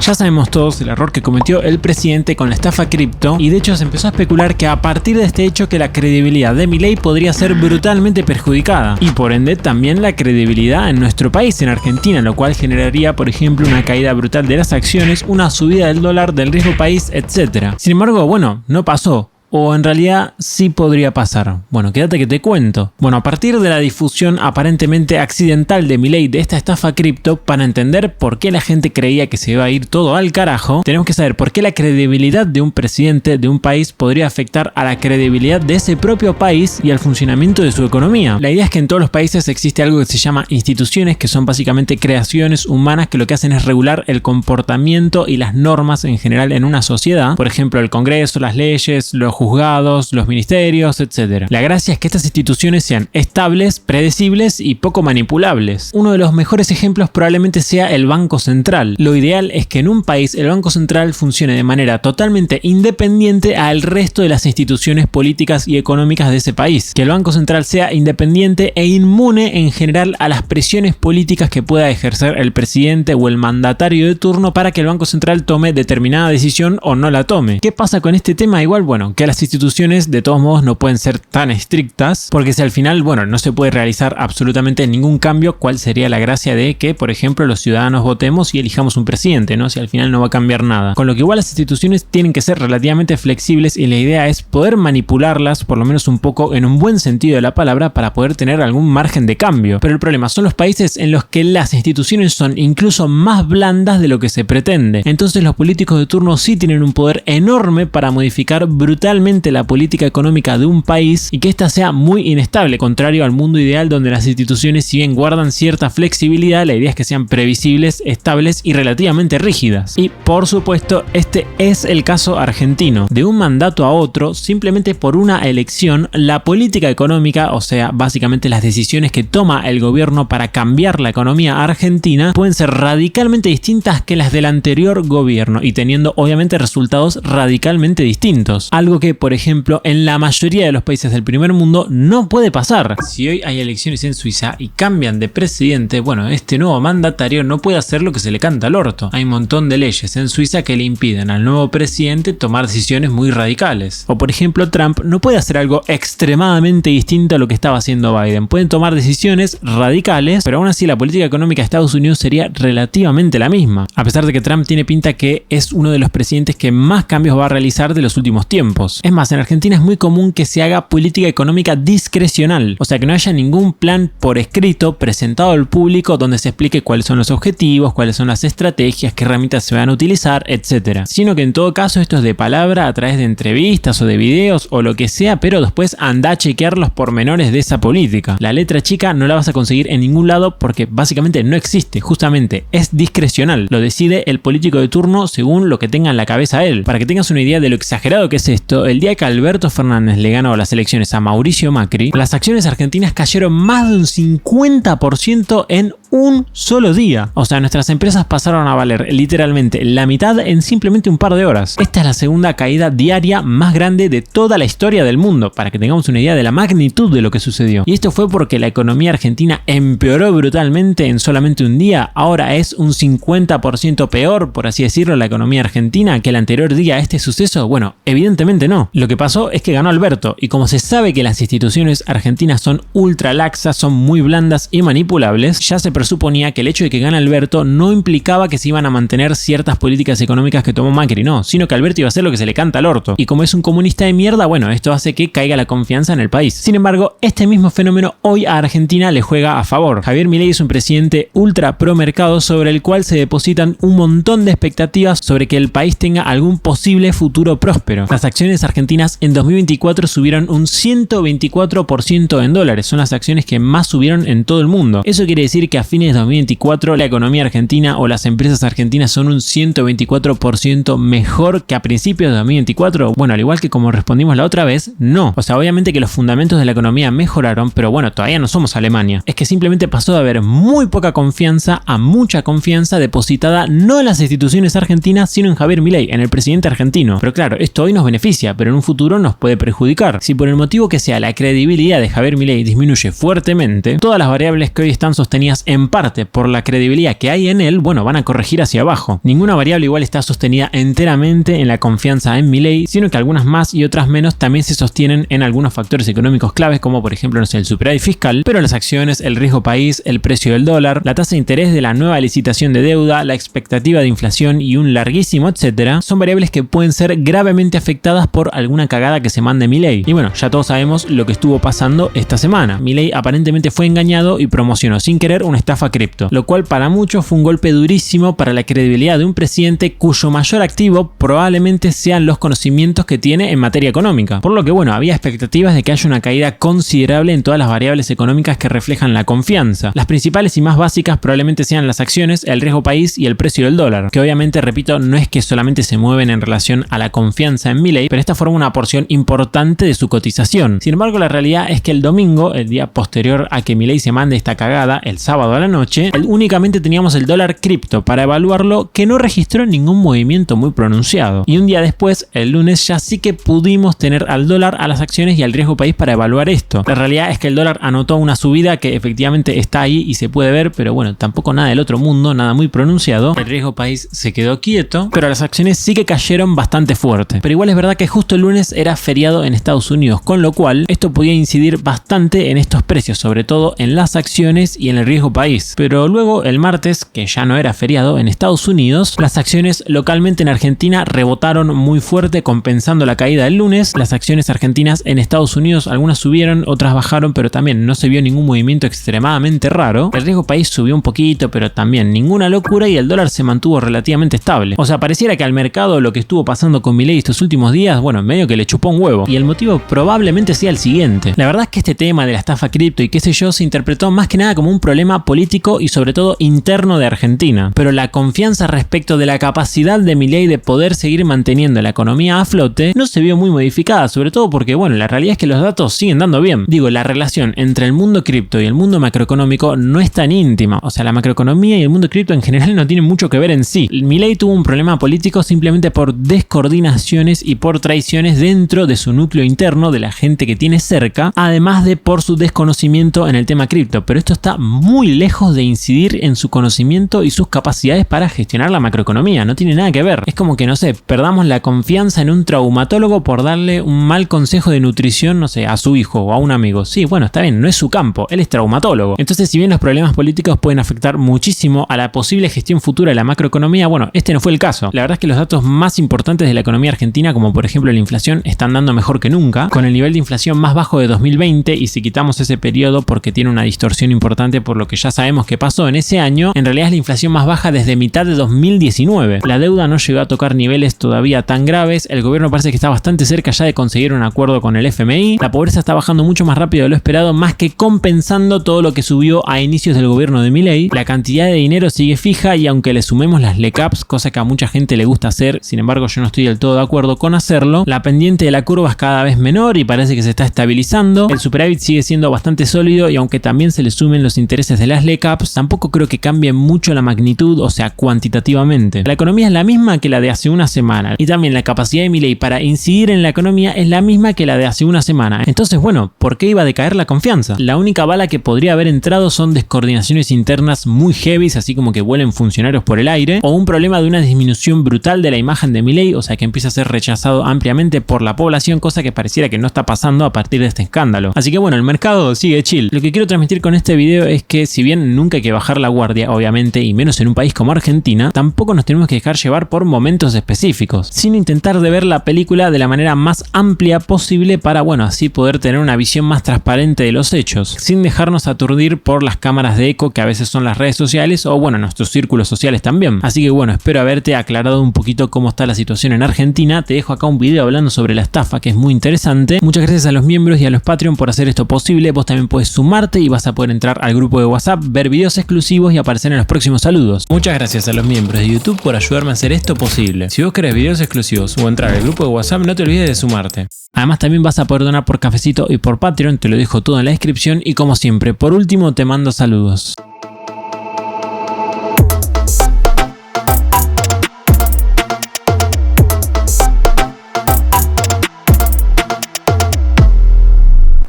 Ya sabemos todos el error que cometió el presidente con la estafa cripto, y de hecho se empezó a especular que a partir de este hecho que la credibilidad de Milei podría ser brutalmente perjudicada, y por ende también la credibilidad en nuestro país, en Argentina, lo cual generaría por ejemplo una caída brutal de las acciones, una subida del dólar, del riesgo país, etc. Sin embargo, bueno, no pasó. O en realidad sí podría pasar. Bueno, quédate que te cuento. Bueno, a partir de la difusión aparentemente accidental de Milei de esta estafa cripto, para entender por qué la gente creía que se iba a ir todo al carajo, tenemos que saber por qué la credibilidad de un presidente de un país podría afectar a la credibilidad de ese propio país y al funcionamiento de su economía. La idea es que en todos los países existe algo que se llama instituciones, que son básicamente creaciones humanas que lo que hacen es regular el comportamiento y las normas en general en una sociedad. Por ejemplo, el Congreso, las leyes, los juzgados, los ministerios, etc. La gracia es que estas instituciones sean estables, predecibles y poco manipulables. Uno de los mejores ejemplos probablemente sea el Banco Central. Lo ideal es que en un país el Banco Central funcione de manera totalmente independiente al resto de las instituciones políticas y económicas de ese país. Que el Banco Central sea independiente e inmune en general a las presiones políticas que pueda ejercer el presidente o el mandatario de turno para que el Banco Central tome determinada decisión o no la tome. ¿Qué pasa con este tema? Igual, bueno, que las instituciones de todos modos no pueden ser tan estrictas, porque si al final, bueno, no se puede realizar absolutamente ningún cambio, ¿cuál sería la gracia de que, por ejemplo, los ciudadanos votemos y elijamos un presidente, ¿no? Si al final no va a cambiar nada. Con lo que igual las instituciones tienen que ser relativamente flexibles y la idea es poder manipularlas, por lo menos un poco en un buen sentido de la palabra, para poder tener algún margen de cambio. Pero el problema son los países en los que las instituciones son incluso más blandas de lo que se pretende. Entonces los políticos de turno sí tienen un poder enorme para modificar brutalmente la política económica de un país y que ésta sea muy inestable, contrario al mundo ideal donde las instituciones, si bien guardan cierta flexibilidad, la idea es que sean previsibles, estables y relativamente rígidas. Y por supuesto, este es el caso argentino. De un mandato a otro, simplemente por una elección, la política económica, o sea, básicamente las decisiones que toma el gobierno para cambiar la economía argentina, pueden ser radicalmente distintas que las del anterior gobierno y teniendo obviamente resultados radicalmente distintos. Algo que, por ejemplo, en la mayoría de los países del primer mundo no puede pasar. Si hoy hay elecciones en Suiza y cambian de presidente, bueno, este nuevo mandatario no puede hacer lo que se le canta al orto. Hay un montón de leyes en Suiza que le impiden al nuevo presidente tomar decisiones muy radicales. O por ejemplo, Trump no puede hacer algo extremadamente distinto a lo que estaba haciendo Biden. Pueden tomar decisiones radicales, pero aún así la política económica de Estados Unidos sería relativamente la misma. A pesar de que Trump tiene pinta que es uno de los presidentes que más cambios va a realizar de los últimos tiempos. Es más, en Argentina es muy común que se haga política económica discrecional, o sea que no haya ningún plan por escrito presentado al público donde se explique cuáles son los objetivos, cuáles son las estrategias, qué herramientas se van a utilizar, etc. Sino que en todo caso esto es de palabra a través de entrevistas o de videos o lo que sea, pero después anda a chequear los pormenores de esa política. La letra chica no la vas a conseguir en ningún lado porque básicamente no existe, justamente es discrecional, lo decide el político de turno según lo que tenga en la cabeza él. Para que tengas una idea de lo exagerado que es esto, el día que Alberto Fernández le ganó las elecciones a Mauricio Macri, las acciones argentinas cayeron más de un 50% en un solo día. O sea, nuestras empresas pasaron a valer literalmente la mitad en simplemente un par de horas. Esta es la segunda caída diaria más grande de toda la historia del mundo, para que tengamos una idea de la magnitud de lo que sucedió. Y esto fue porque la economía argentina empeoró brutalmente en solamente un día. Ahora es un 50% peor, por así decirlo, la economía argentina que el anterior día a este suceso. Bueno, evidentemente no. Lo que pasó es que ganó Alberto, y como se sabe que las instituciones argentinas son ultra laxas, son muy blandas y manipulables, ya se presuponía que el hecho de que gane Alberto no implicaba que se iban a mantener ciertas políticas económicas que tomó Macri, no, sino que Alberto iba a hacer lo que se le canta al orto. Y como es un comunista de mierda, bueno, esto hace que caiga la confianza en el país. Sin embargo, este mismo fenómeno hoy a Argentina le juega a favor. Javier Milei es un presidente ultra pro mercado sobre el cual se depositan un montón de expectativas sobre que el país tenga algún posible futuro próspero. Las acciones argentinas en 2024 subieron un 124% en dólares, son las acciones que más subieron en todo el mundo. Eso quiere decir que a fines de 2024 la economía argentina o las empresas argentinas son un 124% mejor que a principios de 2024. Bueno, al igual que como respondimos la otra vez, no. O sea, obviamente que los fundamentos de la economía mejoraron, pero bueno, todavía no somos Alemania. Es que simplemente pasó de haber muy poca confianza a mucha confianza depositada no en las instituciones argentinas, sino en Javier Milei, en el presidente argentino. Pero claro, esto hoy nos beneficia, pero en un futuro nos puede perjudicar. Si por el motivo que sea la credibilidad de Javier Milei disminuye fuertemente, todas las variables que hoy están sostenidas en en parte por la credibilidad que hay en él, bueno, van a corregir hacia abajo. Ninguna variable igual está sostenida enteramente en la confianza en Milei, sino que algunas más y otras menos también se sostienen en algunos factores económicos claves, como por ejemplo, no sé, el superávit fiscal, pero las acciones, el riesgo país, el precio del dólar, la tasa de interés de la nueva licitación de deuda, la expectativa de inflación y un larguísimo etcétera, son variables que pueden ser gravemente afectadas por alguna cagada que se mande Milei. Y bueno, ya todos sabemos lo que estuvo pasando esta semana. Milei aparentemente fue engañado y promocionó sin querer una estafa cripto, lo cual para muchos fue un golpe durísimo para la credibilidad de un presidente cuyo mayor activo probablemente sean los conocimientos que tiene en materia económica. Por lo que bueno, había expectativas de que haya una caída considerable en todas las variables económicas que reflejan la confianza. Las principales y más básicas probablemente sean las acciones, el riesgo país y el precio del dólar, que obviamente, repito, no es que solamente se mueven en relación a la confianza en Milei, pero esta forma una porción importante de su cotización. Sin embargo, la realidad es que el domingo, el día posterior a que Milei se mande esta cagada, el sábado a la noche, únicamente teníamos el dólar cripto para evaluarlo, que no registró ningún movimiento muy pronunciado. Y un día después, el lunes, ya sí que pudimos tener al dólar, a las acciones y al riesgo país para evaluar esto. La realidad es que el dólar anotó una subida que efectivamente está ahí y se puede ver, pero bueno, tampoco nada del otro mundo, nada muy pronunciado. El riesgo país se quedó quieto, pero las acciones sí que cayeron bastante fuerte. Pero igual es verdad que justo el lunes era feriado en Estados Unidos, con lo cual esto podía incidir bastante en estos precios, sobre todo en las acciones y en el riesgo país. Pero luego el martes, que ya no era feriado en Estados Unidos, las acciones localmente en Argentina rebotaron muy fuerte, compensando la caída del lunes. Las acciones argentinas en Estados Unidos, algunas subieron, otras bajaron, pero también no se vio ningún movimiento extremadamente raro. El riesgo país subió un poquito, pero también ninguna locura, y el dólar se mantuvo relativamente estable. O sea, pareciera que al mercado lo que estuvo pasando con Milei estos últimos días, bueno, medio que le chupó un huevo. Y el motivo probablemente sea el siguiente. La verdad es que este tema de la estafa cripto y qué sé yo se interpretó más que nada como un problema político y sobre todo interno de Argentina. Pero la confianza respecto de la capacidad de Milei de poder seguir manteniendo la economía a flote no se vio muy modificada, sobre todo porque, bueno, la realidad es que los datos siguen dando bien. Digo, la relación entre el mundo cripto y el mundo macroeconómico no es tan íntima. O sea, la macroeconomía y el mundo cripto en general no tienen mucho que ver en sí. Milei tuvo un problema político simplemente por descoordinaciones y por traiciones dentro de su núcleo interno, de la gente que tiene cerca, además de por su desconocimiento en el tema cripto. Pero esto está muy lejos de incidir en su conocimiento y sus capacidades para gestionar la macroeconomía. No tiene nada que ver. Es como que, no sé, perdamos la confianza en un traumatólogo por darle un mal consejo de nutrición, no sé, a su hijo o a un amigo. Sí, bueno, está bien, no es su campo, él es traumatólogo. Entonces, si bien los problemas políticos pueden afectar muchísimo a la posible gestión futura de la macroeconomía, bueno, este no fue el caso. La verdad es que los datos más importantes de la economía argentina, como por ejemplo la inflación, están dando mejor que nunca, con el nivel de inflación más bajo de 2020, y si quitamos ese periodo porque tiene una distorsión importante por lo que ya sabemos que pasó en ese año, en realidad es la inflación más baja desde mitad de 2019. La deuda no llegó a tocar niveles todavía tan graves, el gobierno parece que está bastante cerca ya de conseguir un acuerdo con el FMI, la pobreza está bajando mucho más rápido de lo esperado, más que compensando todo lo que subió a inicios del gobierno de Milei. La cantidad de dinero sigue fija, y aunque le sumemos las LECAPs, cosa que a mucha gente le gusta hacer, sin embargo yo no estoy del todo de acuerdo con hacerlo, la pendiente de la curva es cada vez menor y parece que se está estabilizando. El superávit sigue siendo bastante sólido, y aunque también se le sumen los intereses de las LECAPs, tampoco creo que cambie mucho la magnitud, o sea, cuantitativamente. La economía es la misma que la de hace una semana, y también la capacidad de Milei para incidir en la economía es la misma que la de hace una semana. Entonces, bueno, ¿por qué iba a decaer la confianza? La única bala que podría haber entrado son descoordinaciones internas muy heavies, así como que vuelen funcionarios por el aire, o un problema de una disminución brutal de la imagen de Milei, o sea, que empieza a ser rechazado ampliamente por la población, cosa que pareciera que no está pasando a partir de este escándalo. Así que bueno, el mercado sigue chill. Lo que quiero transmitir con este video es que, si bien nunca hay que bajar la guardia, obviamente, y menos en un país como Argentina, tampoco nos tenemos que dejar llevar por momentos específicos, sino intentar de ver la película de la manera más amplia posible para, bueno, así poder tener una visión más transparente de los hechos, sin dejarnos aturdir por las cámaras de eco que a veces son las redes sociales o, bueno, nuestros círculos sociales también. Así que bueno, espero haberte aclarado un poquito cómo está la situación en Argentina. Te dejo acá un video hablando sobre la estafa, que es muy interesante. Muchas gracias a los miembros y a los Patreon por hacer esto posible. Vos también puedes sumarte y vas a poder entrar al grupo de WhatsApp, ver videos exclusivos y aparecer en los próximos saludos. Muchas gracias a los miembros de YouTube por ayudarme a hacer esto posible. Si vos querés videos exclusivos o entrar al grupo de WhatsApp, no te olvides de sumarte. Además, también vas a poder donar por Cafecito y por Patreon, te lo dejo todo en la descripción. Y como siempre, por último, te mando saludos.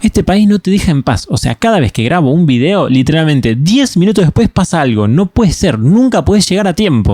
Este país no te deja en paz. O sea, cada vez que grabo un video, literalmente 10 minutos después pasa algo. No puede ser, nunca puedes llegar a tiempo.